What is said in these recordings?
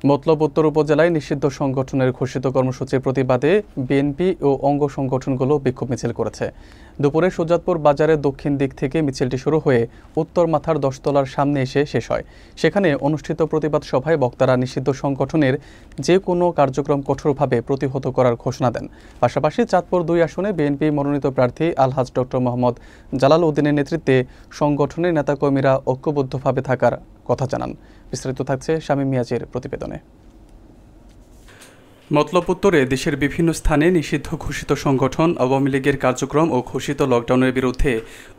মতলব উত্তর উপজেলায় নিষিদ্ধ সংগঠনের ঘোষিত কর্মসূচির প্রতিবাদে বিএনপি ও অঙ্গ সংগঠনগুলো বিক্ষোভ মিছিল করেছে। দুপুরে সুজাতপুর বাজারের দক্ষিণ দিক থেকে মিছিলটি শুরু হয়ে উত্তর মাথার 10 তলার সামনে এসে শেষ হয়। সেখানে অনুষ্ঠিত প্রতিবাদ সভায় বক্তারা নিষিদ্ধ সংগঠনের যে কোনো কার্যক্রম কঠোরভাবে প্রতিহত করার ঘোষণা দেন। পাশাপাশি চাঁদপুর 2 আসনে বিএনপি মনোনীত প্রার্থী আলহাজ ডক্টর মোহাম্মদ জালাল উদ্দিনের নেতৃত্বে সংগঠনের নেতাকর্মীরা ঐক্যবদ্ধভাবে থাকার কথা জানান। বিস্তারিত থাকছে শামীম মিয়াজের প্রতিবেদনে। মতলব উত্তরে দেশের বিভিন্ন স্থানে নিষিদ্ধ ঘোষিত সংগঠন আওয়ামী লীগের কার্যক্রম ও ঘোষিত লকডাউনের বিরুদ্ধে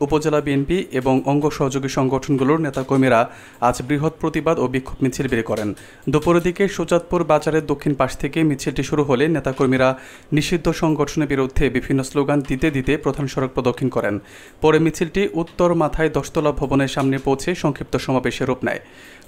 উপজেলা বিএনপি এবং অঙ্গ সহযোগী সংগঠনগুলোর নেতাকর্মীরা আজ বৃহৎ প্রতিবাদ ও বিক্ষোভ মিছিল বের করেন। দুপুরের দিকে সুজাতপুর বাজারের দক্ষিণ পাশ থেকে মিছিলটি শুরু হলে নেতাকর্মীরা নিষিদ্ধ সংগঠনের বিরুদ্ধে বিভিন্ন স্লোগান দিতে দিতে প্রধান সড়ক প্রদক্ষিণ করেন। পরে মিছিলটি উত্তর মাথায় 10 তলা ভবনের সামনে পৌঁছে সংক্ষিপ্ত সমাবেশে রূপ নেয়।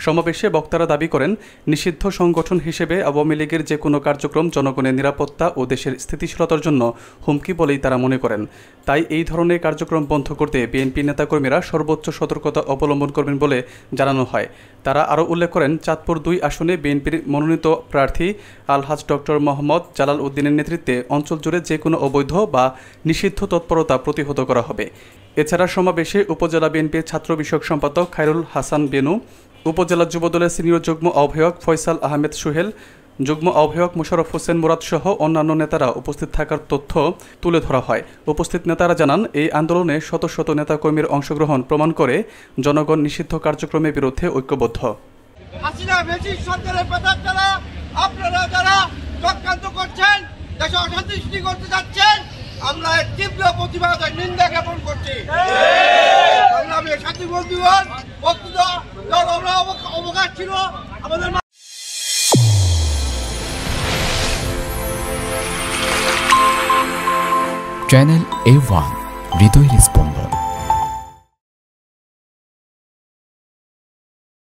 সমাবেশে বক্তারা দাবি করেন, নিষিদ্ধ সংগঠন হিসেবে আওয়ামী লীগের যে কোনো কার্যক্রম জনগণের নিরাপত্তা ও দেশের স্থিতিশীলতার জন্য হুমকি বলেই তারা মনে করেন। তাই এই ধরনের কার্যক্রম বন্ধ করতে বিএনপি নেতাকর্মীরা সর্বোচ্চ সতর্কতা অবলম্বন করবেন বলে জানানো হয়। তারা আরও উল্লেখ করেন, চাঁদপুর 2 আসনে বিএনপির মনোনীত প্রার্থী আলহাজ ডক্টর মোহাম্মদ জালাল উদ্দিনের নেতৃত্বে অঞ্চল জুড়ে যে কোনো অবৈধ বা নিষিদ্ধ তৎপরতা প্রতিহত করা হবে। এছাড়া সমাবেশে উপজেলা বিএনপির ছাত্র বিষয়ক সম্পাদক খায়রুল হাসান বেনু, উপজেলা যুবদলের সিনিয়র যুগ্ম আহ্বায়ক ফয়সাল আহমেদ সুহেল, যুগ্ম আহ্বায়ক মোশাররফ হোসেন মুরাদ সহ অন্যান্য নেতারা উপস্থিত থাকার তথ্য তুলে ধরা হয়। উপস্থিত নেতারা জানান, এই আন্দোলনে শত শত নেতাকর্মীর অংশগ্রহণ প্রমাণ করে জনগণ নিষিদ্ধ কার্যক্রমের বিরুদ্ধে ঐক্যবদ্ধ। আপনারা যারা চক্রান্ত করছেন, দেশে অশান্তি সৃষ্টি করতে যাচ্ছেন, আমরা এর তীব্র প্রতিবাদ নিন্দা জ্ঞাপন করছি। সংগ্রামী সাথী বন্ধুগণ, বক্তৃতা অবকাশ ছিল আমাদের। চ্যানেল A1 হৃদয়ের স্পন্দন।